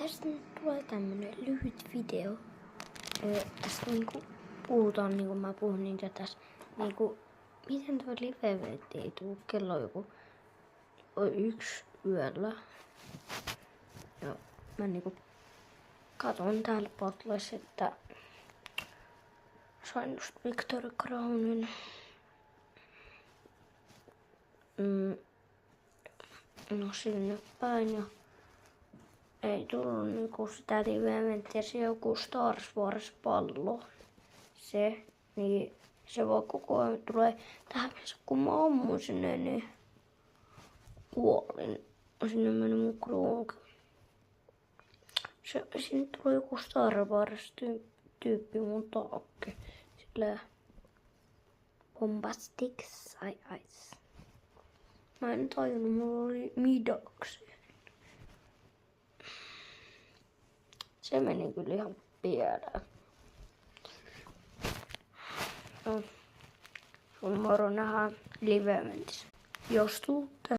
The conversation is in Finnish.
Tästä nyt tulee tämmönen lyhyt video. Tästä niinku puhutaan, niinku mä puhun niitä tässä, niinku miten tuo live-vetti ei tuu, kello on joku 1 yöllä. Ja mä niinku katon täällä Potles, että sain just Victoria Crownin. No sinne päin ja ei tullut niinku sitä live-eventtiä, se joku Star Wars pallo. Se, niin se voi koko ajan tulee tähän mennessä, kun mä ammuin sinne, niin kuolin. Sinne meni mun kruunki. Sinne tuli joku Star Wars tyyppi mun taakse. Sillä Bombastic Eyes. Mä en tajunnut, mulla oli midaksi. Se meni kyllä ihan pieleen. No, sun moro nähdään live-eventissä. Jos tuutte.